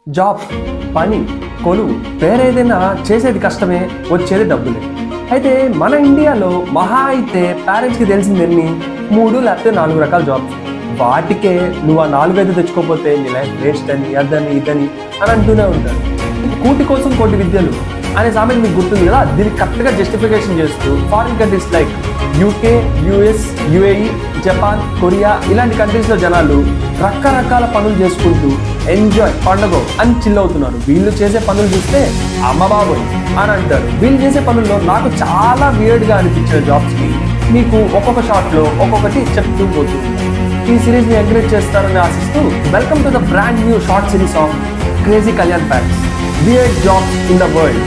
Job, పని, కొలువు పేరేదైనా చేసేది కష్టమే, వచ్చేది డబ్బులే. అయితే మన ఇండియాలో మహా అయితే పేరెంట్స్కి తెలిసింది ఎన్ని 3 లేకపోతే 4 రకాల జాబ్స్. వాటికే నువ్వు ఆ 4-5 తెచ్చుకోకపోతే నీ లైఫ్ వేస్ట్ అని అదని ఇదని అని అంటూనే ఉంటారు. కూటి కోసం కోటి విద్యలు అనే సామెత మీకు గుర్తుంది కదా. దీనికి కరెక్ట్గా జస్టిఫికేషన్ చేస్తూ foreign countries like UK, US, UAE, Japan, Korea ఇలాంటి కంట్రీస్లో జనాలు రకరకాల పనులు చేసుకుంటూ ఎంజాయ్ పండగ అని చిల్ అవుతున్నారు. వీళ్ళు చేసే పనులు చూస్తే అమ్మ బాబోయ్ అని అంటారు. వీళ్ళు చేసే పనుల్లో నాకు చాలా వియర్డ్గా అనిపించిన జాబ్స్కి మీకు ఒక్కొక్క షాట్లో ఒక్కొక్కటి చెప్తూ పోతుంది. ఈ సిరీస్ని ఎంకరేజ్ చేస్తారని ఆశిస్తూ welcome to the brand new short series of crazy Kalyan facts, weird jobs in the world.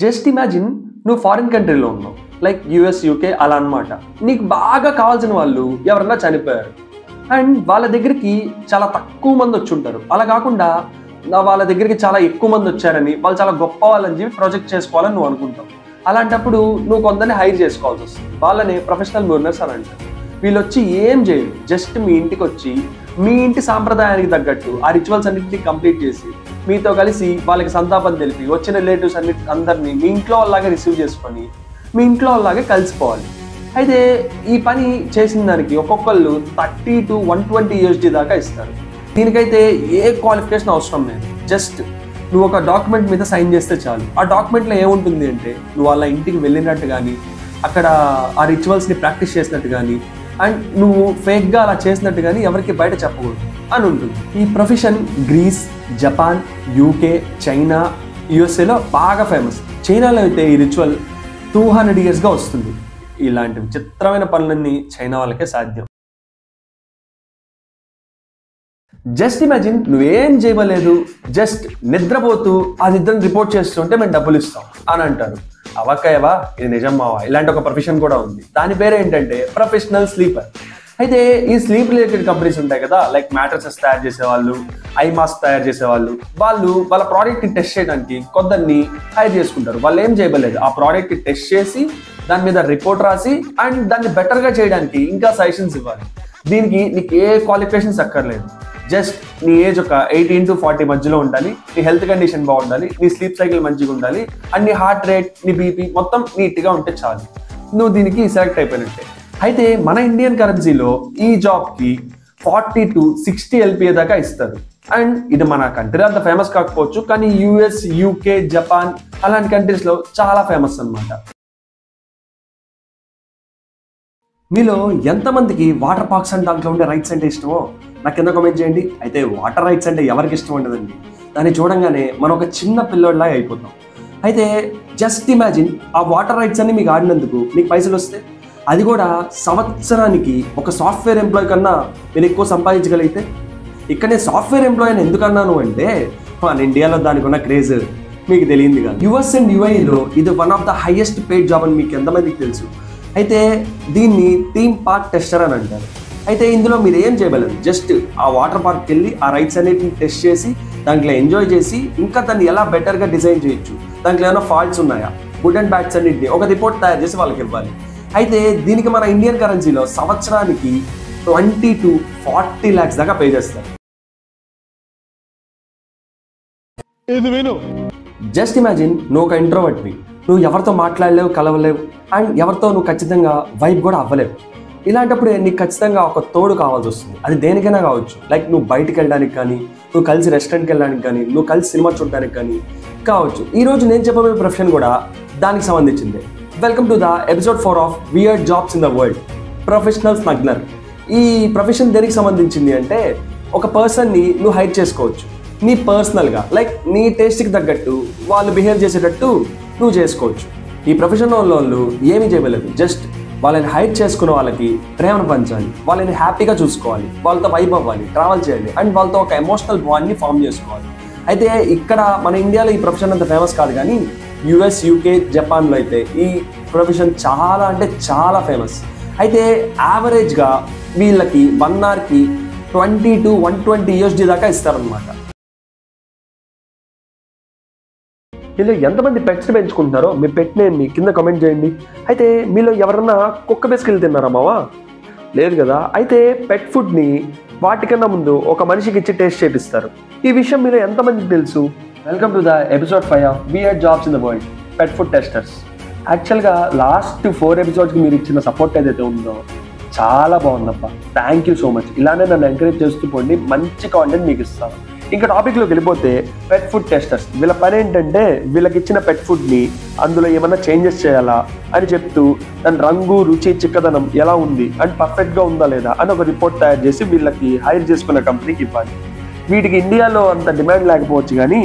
Just imagine నువ్వు ఫారిన్ కంట్రీలో ఉన్నావు, లైక్ యుఎస్, యూకే అలా అనమాట. నీకు బాగా కావాల్సిన వాళ్ళు ఎవరన్నా చనిపోయారు అండ్ వాళ్ళ దగ్గరికి చాలా తక్కువ మంది వచ్చి ఉంటారు. అలా కాకుండా వాళ్ళ దగ్గరికి చాలా ఎక్కువ మంది వచ్చారని, వాళ్ళు చాలా గొప్ప వాళ్ళని చెప్పి ప్రొజెక్ట్ చేసుకోవాలని నువ్వు అనుకుంటావు. అలాంటప్పుడు నువ్వు కొందరిని హైర్ చేసుకోవాల్సి వస్తుంది. వాళ్ళని ప్రొఫెషనల్ మోర్నర్స్ అని అంటారు. వీళ్ళు వచ్చి ఏం చేయరు, జస్ట్ మీ ఇంటికి వచ్చి మీ ఇంటి సాంప్రదాయానికి తగ్గట్టు ఆ రిచువల్స్ అన్నింటినీ కంప్లీట్ చేసి మీతో కలిసి వాళ్ళకి సంతాపం తెలిపి వచ్చిన రిలేటివ్స్ అందరినీ మీ ఇంట్లో వాళ్ళలాగే రిసీవ్ చేసుకొని మీ ఇంట్లో వాళ్ళలాగే కలిసిపోవాలి. అయితే ఈ పని చేసిన దానికి ఒక్కొక్కళ్ళు 30 to 120 USD దాకా ఇస్తారు. దీనికైతే ఏ క్వాలిఫికేషన్ అవసరం లేదు. జస్ట్ నువ్వు ఒక డాక్యుమెంట్ మీద సైన్ చేస్తే చాలు. ఆ డాక్యుమెంట్లో ఏముంటుంది అంటే నువ్వు వాళ్ళ ఇంటికి వెళ్ళినట్టు కానీ, అక్కడ ఆ రిచువల్స్ని ప్రాక్టీస్ చేసినట్టు కానీ, అండ్ నువ్వు ఫేక్గా అలా చేసినట్టు కానీ ఎవరికి బయట చెప్పకూడదు అని ఉంటుంది. ఈ profession Greece, Japan, UK, China, యుఎస్ఏలో బాగా ఫేమస్. చైనాలో అయితే ఈ రిచువల్ 200 yearsగా వస్తుంది. ఇలాంటి విచిత్రమైన పనులన్నీ చైనా వాళ్ళకే సాధ్యం. జస్ట్ ఇమాజిన్ నువ్వేం చేయలేదు, జస్ట్ నిద్రపోతూ ఆ నిద్రను రిపోర్ట్ చేస్తుంటే మేము డబ్బులు ఇస్తాం అని అంటారు. అవక్కయవా, ఇది నిజం మావా. ఇలాంటి ఒక ప్రొఫెషన్ కూడా ఉంది. దాని పేరు ఏంటంటే ప్రొఫెషనల్ స్లీపర్. అయితే ఈ స్లీప్ రిలేటెడ్ కంపెనీస్ ఉంటాయి కదా, లైక్ మ్యాట్రసెస్ తయారు చేసేవాళ్ళు, ఐ మాస్క్ తయారు చేసేవాళ్ళు, వాళ్ళు వాళ్ళ ప్రోడక్ట్ని టెస్ట్ చేయడానికి కొందరిని హైర్ చేసుకుంటారు. వాళ్ళు ఏం చేయలేదు, ఆ ప్రోడక్ట్ని టెస్ట్ చేసి దాని మీద రిపోర్ట్ రాసి అండ్ దాన్ని బెటర్గా చేయడానికి ఇంకా సజెషన్స్ ఇవ్వాలి. దీనికి నీకు ఏ క్వాలిఫికేషన్స్ అక్కర్లేదు. జస్ట్ నీ ఏజ్ ఒక 18 to 40 మధ్యలో ఉండాలి, నీ హెల్త్ కండిషన్ బాగుండాలి, నీ స్లీప్ సైకిల్ మంచిగా ఉండాలి అండ్ నీ హార్ట్ రేట్, నీ బీపీ మొత్తం నీట్గా ఉంటే చాలు, నువ్వు దీనికి సెలెక్ట్ అయిపోయినట్టే. అయితే మన ఇండియన్ కరెన్సీలో ఈ జాబ్కి 40 to 60 LPA దాకా ఇస్తారు. అండ్ ఇది మన కంట్రీ అంత ఫేమస్ కాకపోవచ్చు, కానీ యూఎస్, యూకే, జపాన్ అలాంటి కంట్రీస్లో చాలా ఫేమస్ అన్నమాట. మీలో ఎంతమందికి వాటర్ పార్క్స్ అండ్ దాంట్లో ఉండే రైడ్స్ అంటే ఇష్టమో నాకు కింద కామెంట్ చేయండి. అయితే వాటర్ రైడ్స్ అంటే ఎవరికి ఇష్టం ఉండదండి. దాన్ని చూడంగానే మనం ఒక చిన్న పిల్లోడిలా అయిపోతాం. అయితే జస్ట్ ఇమాజిన్ ఆ వాటర్ రైడ్స్ అన్ని మీకు ఆడినందుకు మీకు పైసలు వస్తే, అది కూడా సంవత్సరానికి ఒక సాఫ్ట్వేర్ ఎంప్లాయ్ కన్నా నేను ఎక్కువ సంపాదించగలిగితే. ఇక్కడ నేను సాఫ్ట్వేర్ ఎంప్లాయ్ అని ఎందుకన్నాను అంటే మన ఇండియాలో దానికి ఉన్న క్రేజ్ మీకు తెలియంది కాదు. యుఎస్ అండ్ యుఏఈలో ఇది one of the highest paid job అని మీకు ఎంతమందికి తెలుసు. అయితే దీన్ని థీమ్ పార్క్ టెస్టర్ అని అంటారు. అయితే ఇందులో మీరు ఏం చేయగలరు, జస్ట్ ఆ వాటర్ పార్క్కి వెళ్ళి ఆ రైడ్స్ అన్నిటిని టెస్ట్ చేసి దాంట్లో ఎంజాయ్ చేసి ఇంకా దాన్ని ఎలా బెటర్గా డిజైన్ చేయొచ్చు, దాంట్లో ఏమైనా ఫాల్ట్స్ ఉన్నాయా, గుడ్ అండ్ బ్యాడ్స్ అన్నింటినీ ఒక రిపోర్ట్ తయారు చేసి వాళ్ళకి ఇవ్వాలి. అయితే దీనికి మన ఇండియన్ కరెన్సీలో సంవత్సరానికి 20 to 40 lakhs దాకా పే చేస్తారు. జస్ట్ ఇమాజిన్ నువ్వు ఒక ఇంట్రోవర్ట్వి, నువ్వు ఎవరితో మాట్లాడలేవు, కలవలేవు అండ్ ఎవరితో నువ్వు ఖచ్చితంగా వైబ్ కూడా అవ్వలేవు. ఇలాంటప్పుడు నీకు ఖచ్చితంగా ఒక తోడు కావాల్సి వస్తుంది. అది దేనికైనా కావచ్చు, లైక్ నువ్వు బయటికి వెళ్ళడానికి కానీ, నువ్వు కలిసి రెస్టారెంట్కి వెళ్ళడానికి కానీ, నువ్వు కలిసి సినిమా చూడడానికి కానీ కావచ్చు. ఈరోజు నేను చెప్పబోయే ప్రొఫెషన్ కూడా దానికి సంబంధించిందే. Welcome to the episode 4 of weird jobs in the world, professional smuggler. ఈ ప్రొఫెషన్ దేనికి సంబంధించింది అంటే ఒక పర్సన్ని నువ్వు హైర్ చేసుకోవచ్చు నీ పర్సనల్గా, లైక్ నీ టేస్ట్కి తగ్గట్టు వాళ్ళు బిహేవ్ చేసేటట్టు నువ్వు చేసుకోవచ్చు. ఈ ప్రొఫెషన్ వాళ్ళు ఏమీ చేయలేదు, జస్ట్ వాళ్ళని హైర్ చేసుకున్న వాళ్ళకి ప్రేమను పంచాలి, వాళ్ళని హ్యాపీగా చూసుకోవాలి, వాళ్ళతో వైబ్ అవ్వాలి, ట్రావెల్ చేయాలి అండ్ వాళ్ళతో ఒక ఎమోషనల్ బాండ్ని ఫామ్ చేసుకోవాలి. అయితే ఇక్కడ మన ఇండియాలో ఈ ప్రొఫెషన్ అంత ఫేమస్ కాదు, కానీ యుఎస్, యూకే, జపాన్లో అయితే ఈ ప్రొఫెషన్ చాలా అంటే చాలా ఫేమస్. అయితే యావరేజ్గా వీళ్ళకి 1 hourకి 20 to 120 USD దాకా ఇస్తారనమాట. మీలో ఎంతమంది పెట్స్ని పెంచుకుంటున్నారో మీ పెట్ నేమ్ని కింద కామెంట్ చేయండి. అయితే మీలో ఎవరన్నా కుక్క బిస్కెట్లు తిన్నారా మావా? లేదు కదా. అయితే పెట్ ఫుడ్ని వాటికన్నా ముందు ఒక మనిషికి ఇచ్చి టేస్ట్ చేపిస్తారు. ఈ విషయం మీలో ఎంతమందికి తెలుసు? Welcome to the episode 5 of weird jobs in the world pet food testers. యాక్చువల్గా లాస్ట్ 4 ఎపిసోడ్స్కి మీరు ఇచ్చిన సపోర్ట్ ఏదైతే ఉందో చాలా బాగుందబ్బా. Thank you so much. ఇలానే నన్ను ఎంకరేజ్ చేస్తూ పోండి, మంచి కాంటెంట్ మీకు ఇస్తాను. ఇంకా టాపిక్లోకి వెళ్ళిపోతే పెట్ ఫుడ్ టెస్టర్స్ వీళ్ళ పని ఏంటంటే వీళ్ళకి ఇచ్చిన పెట్ ఫుడ్ని అందులో ఏమన్నా చేంజెస్ చేయాలా అని చెప్తూ దాని రంగు, రుచి, చిక్కదనం ఎలా ఉంది అండ్ పర్ఫెక్ట్గా ఉందా లేదా అని ఒక రిపోర్ట్ తయారు చేసి వీళ్ళకి హైర్ చేసుకున్న కంపెనీకి ఇవ్వాలి. వీటికి ఇండియాలో అంత డిమాండ్ లేకపోవచ్చు కానీ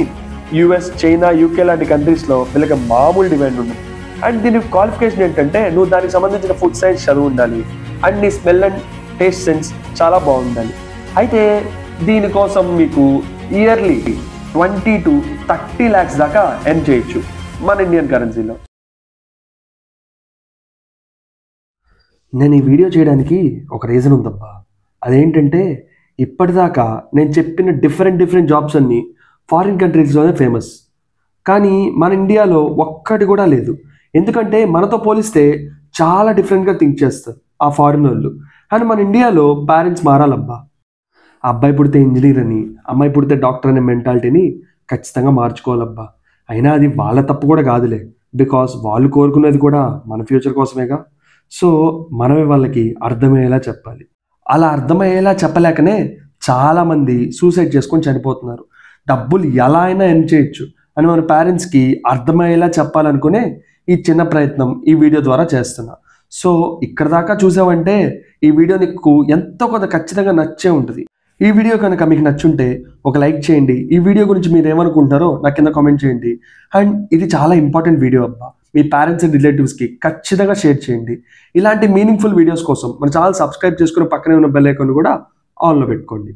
యూఎస్, చైనా, యూకే లాంటి కంట్రీస్లో వీళ్ళకి మామూలు డిమాండ్ ఉంది. అండ్ దీని క్వాలిఫికేషన్ ఏంటంటే నువ్వు దానికి సంబంధించిన ఫుడ్ సైన్స్ చదువు ఉండాలి అండ్ నీ స్మెల్ అండ్ టేస్ట్ సెన్స్ చాలా బాగుండాలి. అయితే దీనికోసం మీకు ఇయర్లీ 20 to 30 lakhs దాకా ఎర్న్ చేయొచ్చు మన ఇండియన్ కరెన్సీలో. నేను ఈ వీడియో చేయడానికి ఒక రీజన్ ఉందబ్బా. అదేంటంటే ఇప్పటిదాకా నేను చెప్పిన డిఫరెంట్ జాబ్స్ అన్నీ ఫారిన్ కంట్రీస్లోనే ఫేమస్, కానీ మన ఇండియాలో ఒక్కటి కూడా లేదు. ఎందుకంటే మనతో పోలిస్తే చాలా డిఫరెంట్గా థింక్ చేస్తారు ఆ ఫారిన్ వాళ్ళు. అండ్ మన ఇండియాలో పేరెంట్స్ మారాలబ్బా. అబ్బాయి పుడితే ఇంజనీర్ అని, అమ్మాయి పుడితే డాక్టర్ అనే మెంటాలిటీని ఖచ్చితంగా మార్చుకోవాలబ్బా. అయినా అది వాళ్ళ తప్పు కూడా కాదులే, బికాస్ వాళ్ళు కోరుకునేది కూడా మన ఫ్యూచర్ కోసమేగా. సో మనమే వాళ్ళకి అర్థమయ్యేలా చెప్పాలి. అలా అర్థమయ్యేలా చెప్పలేకనే చాలామంది సూసైడ్ చేసుకొని చనిపోతున్నారు. డబ్బులు ఎలా అయినా ఎర్న్ చేయొచ్చు అని మన పేరెంట్స్కి అర్థమయ్యేలా చెప్పాలనుకునే ఈ చిన్న ప్రయత్నం ఈ వీడియో ద్వారా చేస్తున్నా. సో ఇక్కడ దాకా చూసావంటే ఈ వీడియో నీకు ఎంతో కొంత ఖచ్చితంగా నచ్చే ఉంటుంది. ఈ వీడియో కనుక మీకు నచ్చుంటే ఒక లైక్ చేయండి. ఈ వీడియో గురించి మీరు ఏమనుకుంటారో నా కింద కామెంట్ చేయండి. అండ్ ఇది చాలా ఇంపార్టెంట్ వీడియో అబ్బా. మీ పేరెంట్స్ అండ్ రిలేటివ్స్కి ఖచ్చితంగా షేర్ చేయండి. ఇలాంటి మీనింగ్ఫుల్ వీడియోస్ కోసం మన ఛానల్ సబ్స్క్రైబ్ చేసుకుని పక్కనే ఉన్న బెల్ ఐకాన్ కూడా ఆన్లో పెట్టుకోండి.